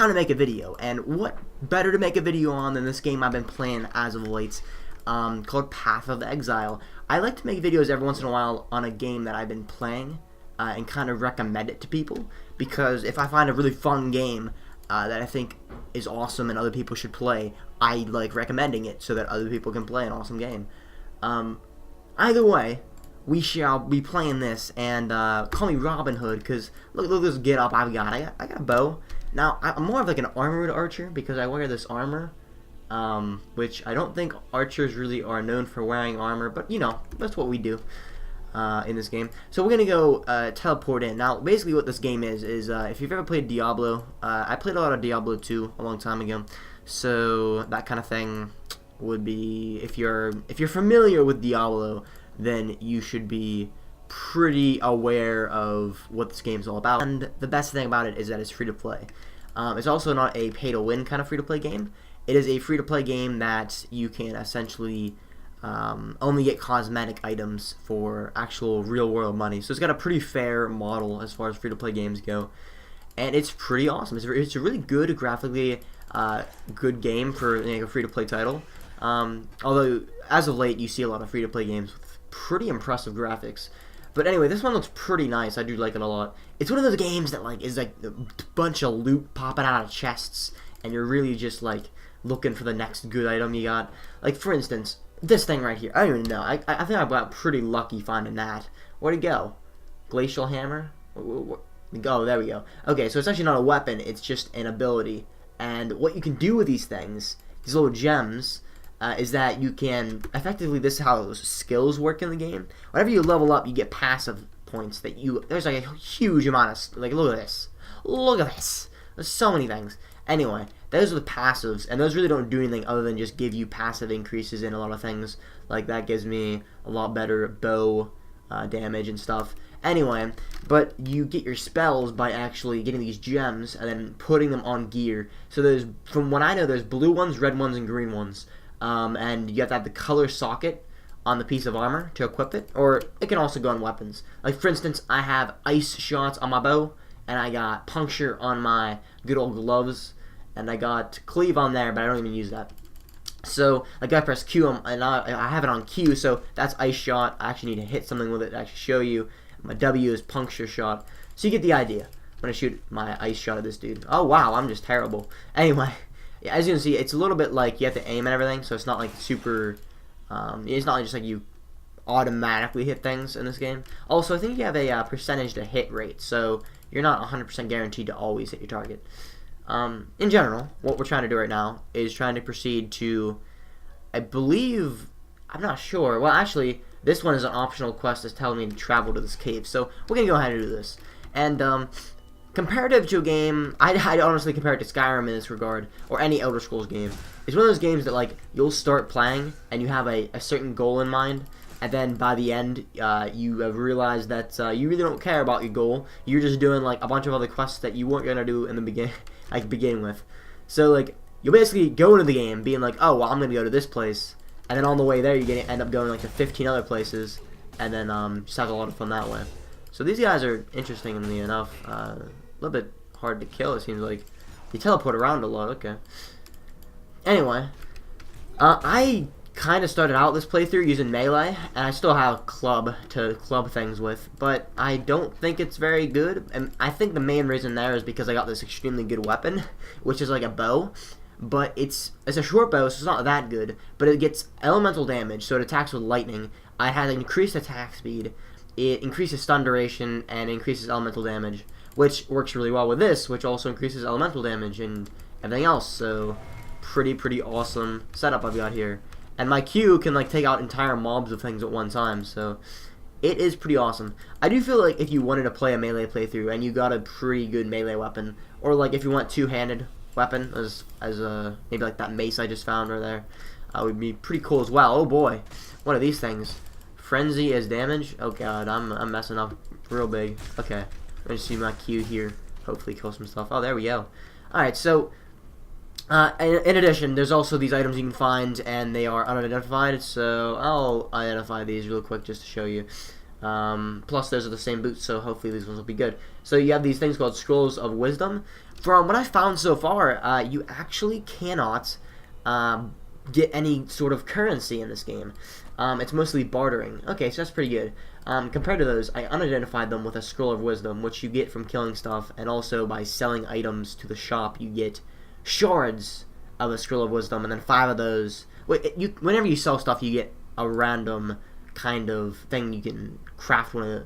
time to make a video. And what better to make a video on than this game I've been playing as of late, called Path of Exile. I like to make videos every once in a while on a game that I've been playing and kind of recommend it to people, because if I find a really fun game that I think is awesome and other people should play, I like recommending it so that other people can play an awesome game. Either way, we shall be playing this, and call me Robin Hood, because look at this get up I've got. I got a bow. Now, I'm more of like an armored archer because I wear this armor, which I don't think archers really are known for wearing armor, but you know, that's what we do in this game. So we're going to go teleport in. Now, basically what this game is if you've ever played Diablo, I played a lot of Diablo 2 a long time ago, so that kind of thing would be, if you're familiar with Diablo, then you should be pretty aware of what this game's all about. And the best thing about it is that it's free to play. It's also not a pay to win kind of free to play game. It is a free to play game that you can essentially only get cosmetic items for actual real world money. So it's got a pretty fair model as far as free to play games go, and it's pretty awesome. It's a really good, graphically good game for a free to play title. Although as of late you see a lot of free to play games with pretty impressive graphics. But anyway, this one looks pretty nice. I do like it a lot. It's one of those games that like is like a bunch of loot popping out of chests, and you're really just like looking for the next good item you got. Like for instance, this thing right here. I don't even know. I think I got pretty lucky finding that. Where'd it go? Glacial hammer? Oh, there we go. Okay, so it's actually not a weapon. It's just an ability. And what you can do with these things, these little gems, is that you can effectively, this is how those skills work in the game. Whenever you level up, you get passive points that there's like a huge amount of, like, look at this. Look at this. There's so many things. Anyway, those are the passives, and those really don't do anything other than just give you passive increases in a lot of things. Like that gives me a lot better bow damage and stuff. Anyway, but you get your spells by actually getting these gems and then putting them on gear. So there's, from what I know, there's blue ones, red ones, and green ones. And you have to have the color socket on the piece of armor to equip it, or it can also go on weapons. Like for instance, I have ice shots on my bow, and I got puncture on my good old gloves, and I got cleave on there, but I don't even use that. So like I press Q, and I have it on Q, so that's ice shot. I actually need to hit something with it to actually show you. My W is puncture shot. So you get the idea. I'm gonna shoot my ice shot at this dude. Oh wow, I'm just terrible. Anyway. Yeah, as you can see, it's a little bit like you have to aim and everything, so it's not like super, it's not just like you automatically hit things in this game. Also, I think you have a percentage to hit rate, so you're not 100% guaranteed to always hit your target. In general, what we're trying to do right now is trying to proceed to, I believe, I'm not sure, well actually, this one is an optional quest that's telling me to travel to this cave, so we're going to go ahead and do this. And, comparative to a game, I'd honestly compare it to Skyrim in this regard, or any Elder Scrolls game. It's one of those games that like you'll start playing and you have a certain goal in mind, and then by the end you have realized that you really don't care about your goal. You're just doing like a bunch of other quests that you weren't gonna do in the begin with. So like you'll basically go into the game being like, oh well, I'm gonna go to this place, and then on the way there you're gonna end up going like to 15 other places, and then just have a lot of fun that way. So these guys are interestingly enough a little bit hard to kill, it seems like. You teleport around a lot, okay. Anyway, I kind of started out this playthrough using melee, and I still have club to club things with, but I don't think it's very good, and I think the main reason there is because I got this extremely good weapon, which is like a bow, but it's a short bow, so it's not that good, but it gets elemental damage, so it attacks with lightning. I had increased attack speed, it increases stun duration, and increases elemental damage, which works really well with this, which also increases elemental damage and everything else. So pretty awesome setup I've got here. And my Q can like take out entire mobs of things at one time, so it is pretty awesome. I do feel like if you wanted to play a melee playthrough and you got a pretty good melee weapon, or like if you want two-handed weapon as maybe like that mace I just found right there, would be pretty cool as well. Oh boy, what are these things? Frenzy as damage? Oh god, I'm messing up real big. Okay, I just see my Q here. Hopefully kill some stuff. Oh, there we go. Alright, so in addition, there's also these items you can find, and they are unidentified, so I'll identify these real quick just to show you. Plus, those are the same boots, so hopefully these ones will be good. So you have these things called Scrolls of Wisdom. From what I found so far, you actually cannot get any sort of currency in this game. It's mostly bartering. Okay, so that's pretty good. Compared to those, I unidentified them with a Scroll of Wisdom, which you get from killing stuff, and also by selling items to the shop, you get shards of a Scroll of Wisdom, and then 5 of those. Whenever you sell stuff, you get a random kind of thing you can craft one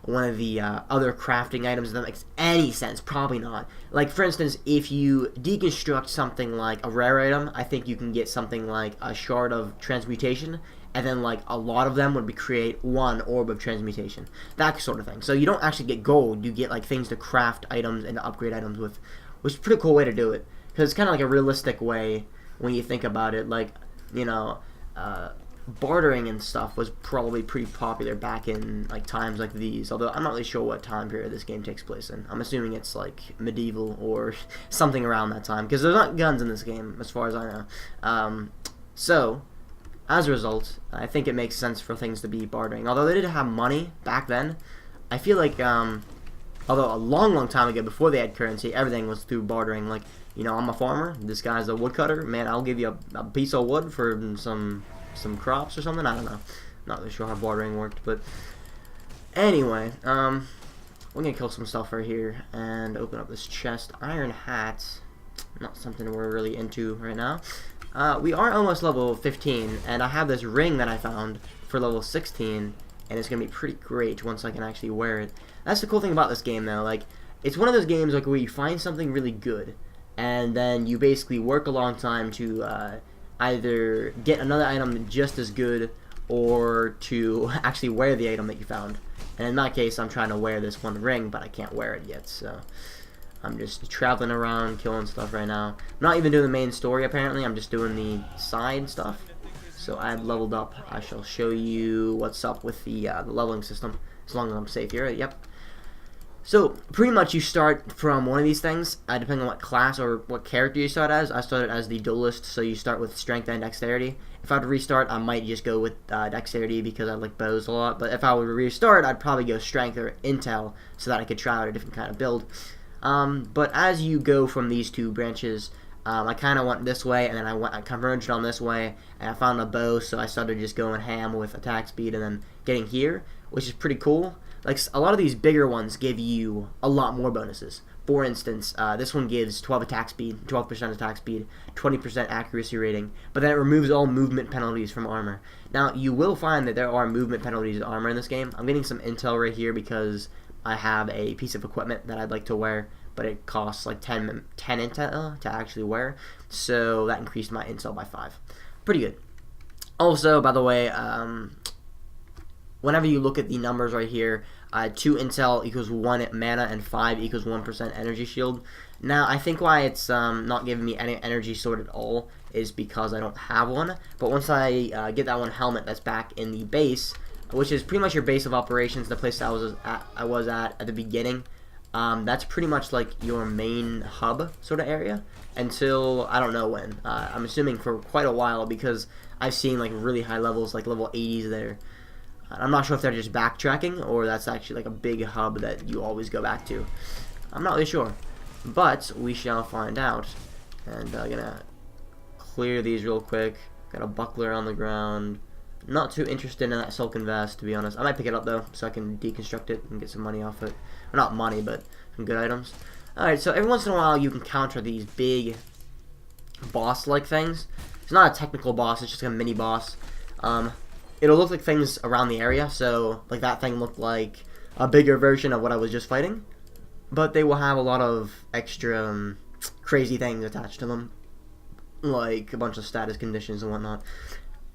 of the other crafting items. If that makes any sense. Probably not. Like, for instance, if you deconstruct something like a rare item, I think you can get something like a shard of transmutation, and then like a lot of them would create 1 orb of transmutation, that sort of thing. So you don't actually get gold, you get like things to craft items and to upgrade items with, which is a pretty cool way to do it, because it's kind of like a realistic way when you think about it. Like, you know, bartering and stuff was probably pretty popular back in like times like these, although I'm not really sure what time period this game takes place in. I'm assuming it's like medieval or something around that time, because there's not guns in this game as far as I know. So as a result, I think it makes sense for things to be bartering. Although they didn't have money back then, I feel like although a long time ago, before they had currency, everything was through bartering. Like, you know, I'm a farmer, this guy's a woodcutter, man, I'll give you a piece of wood for some crops or something. I don't know. Not really sure how bartering worked, but anyway, we're gonna kill some stuff right here and open up this chest. Iron hats, not something we're really into right now. We are almost level 15, and I have this ring that I found for level 16, and it's gonna be pretty great once I can actually wear it. That's the cool thing about this game, though. Like, it's one of those games like where you find something really good, and then you basically work a long time to either get another item just as good or to actually wear the item that you found. And in my case, I'm trying to wear this one ring, but I can't wear it yet, so I'm just traveling around killing stuff right now. I'm not even doing the main story, apparently. I'm just doing the side stuff. So I've leveled up. I shall show you what's up with the leveling system, as long as I'm safe here. Yep. So, pretty much you start from one of these things, depending on what class or what character you start as. I started as the duelist, so you start with strength and dexterity. If I had to restart, I might just go with dexterity because I like bows a lot. But if I would restart, I'd probably go strength or intel so that I could try out a different kind of build. But as you go from these two branches, I kind of went this way, and then I converged on this way, and I found a bow, so I started just going ham with attack speed and then getting here, which is pretty cool. Like, a lot of these bigger ones give you a lot more bonuses. For instance, this one gives 12% attack speed, 20% accuracy rating, but then it removes all movement penalties from armor. Now, you will find that there are movement penalties to armor in this game. I'm getting some intel right here because I have a piece of equipment that I'd like to wear, but it costs like 10 intel to actually wear, so that increased my intel by 5. Pretty good. Also, by the way, whenever you look at the numbers right here, 2 intel equals 1 mana and 5 equals 1% energy shield. Now, I think why it's not giving me any energy sword at all is because I don't have one, but once I get that one helmet that's back in the base, which is pretty much your base of operations, the place I was at the beginning, that's pretty much like your main hub sort of area until I don't know when. I'm assuming for quite a while because I've seen like really high levels, like level 80s there. I'm not sure if they're just backtracking or that's actually like a big hub that you always go back to. I'm not really sure, but we shall find out. And I'm gonna clear these real quick. Got a buckler on the ground. Not too interested in that silken vest, to be honest. I might pick it up though, so I can deconstruct it and get some money off it. Or not money, but some good items. Alright, so every once in a while you can counter these big boss-like things. It's not a technical boss, it's just a mini boss. It'll look like things around the area, so like that thing looked like a bigger version of what I was just fighting. But they will have a lot of extra crazy things attached to them, like a bunch of status conditions and whatnot.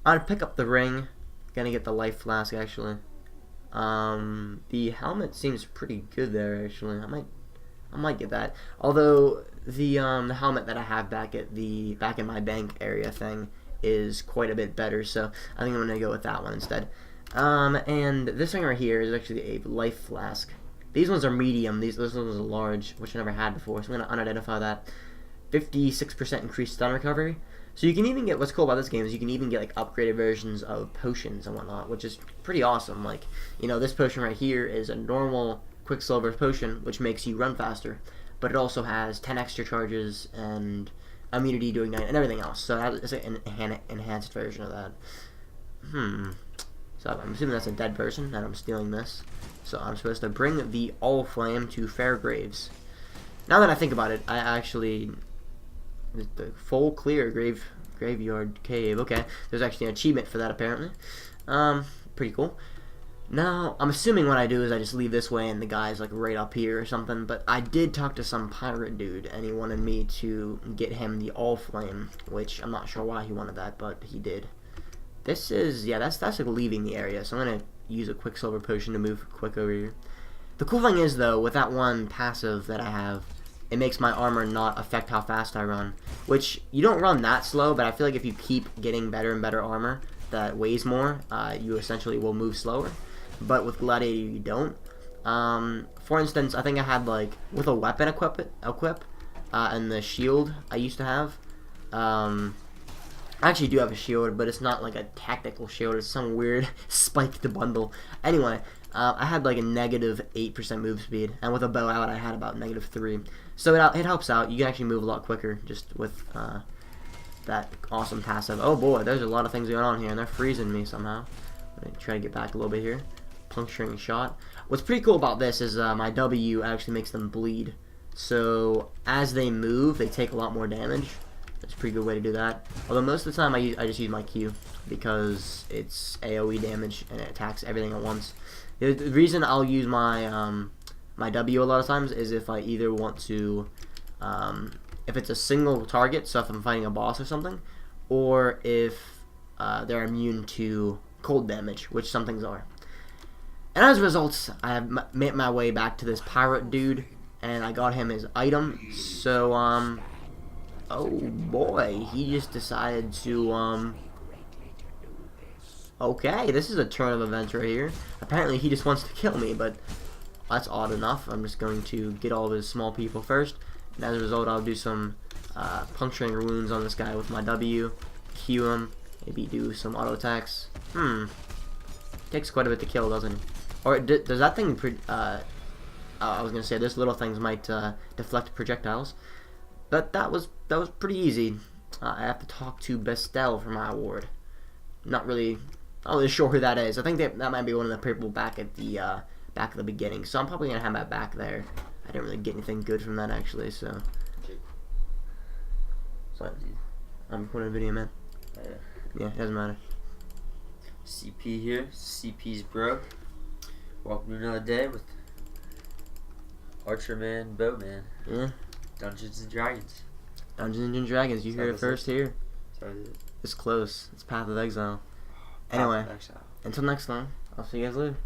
I'd pick up the ring. Gonna get the life flask actually. The helmet seems pretty good there actually. I might get that. Although the helmet that I have back in my bank area thing is quite a bit better, so I think I'm gonna go with that one instead. And this thing right here is actually a life flask. These ones are medium. This ones are large, which I never had before, so I'm gonna unidentify that. 56% increased stun recovery. So you can even get, what's cool about this game is you can even get like upgraded versions of potions and whatnot, which is pretty awesome. Like, you know, this potion right here is a normal Quicksilver potion, which makes you run faster, but it also has 10 extra charges and immunity to ignite and everything else. So that is an enhanced version of that. So I'm assuming that's a dead person, and I'm stealing this. So I'm supposed to bring the All Flame to Fairgraves. Now that I think about it, I actually... The full clear graveyard cave. Okay, there's actually an achievement for that apparently. Pretty cool. Now, I'm assuming what I do is I just leave this way and the guy's like right up here or something, but I did talk to some pirate dude and he wanted me to get him the All Flame, which I'm not sure why he wanted that, but he did. This is, yeah, that's like leaving the area, so I'm going to use a Quicksilver potion to move quick over here. The cool thing is, though, with that one passive that I have, it makes my armor not affect how fast I run, which you don't run that slow, but I feel like if you keep getting better and better armor that weighs more, you essentially will move slower. But with Gladiator, you don't. For instance, I think I had, like, with a weapon equip and the shield I used to have, I actually do have a shield, but it's not like a tactical shield. It's some weird spiked bundle. Anyway, I had like a negative 8% move speed, and with a bow out, I had about negative 3. So it helps out. You can actually move a lot quicker just with that awesome passive. Oh boy, there's a lot of things going on here, and they're freezing me somehow. Let me try to get back a little bit here. Puncturing shot. What's pretty cool about this is my W actually makes them bleed. So as they move, they take a lot more damage. That's a pretty good way to do that. Although most of the time I just use my Q because it's AoE damage and it attacks everything at once. The reason I'll use my my W a lot of times is if I either want to, if it's a single target, so if I'm fighting a boss or something, or if they're immune to cold damage, which some things are. And as a result, I have made my way back to this pirate dude, and I got him his item. So oh boy, he just decided to okay, this is a turn of events right here. Apparently he just wants to kill me, but that's odd enough. I'm just going to get all of his small people first, and as a result I'll do some puncturing wounds on this guy with my W, Q him, maybe do some auto attacks. Takes quite a bit to kill, doesn't it? Or does that thing I was gonna say this little things might deflect projectiles, but that was pretty easy. I have to talk to Bestel for my award. Not really sure who that is. I think that might be one of the people back at the beginning. So I'm probably gonna have that back there. I didn't really get anything good from that actually. So I'm recording a video, man. Yeah, it doesn't matter. CP here. CP's bro. Welcome to another day with Archerman, Bowman. Yeah. Dungeons and Dragons. Dungeons and Dragons. You heard it first here. Sorry. It's close. It's Path of Exile. Anyway, Path of Exile. Until next time, I'll see you guys later.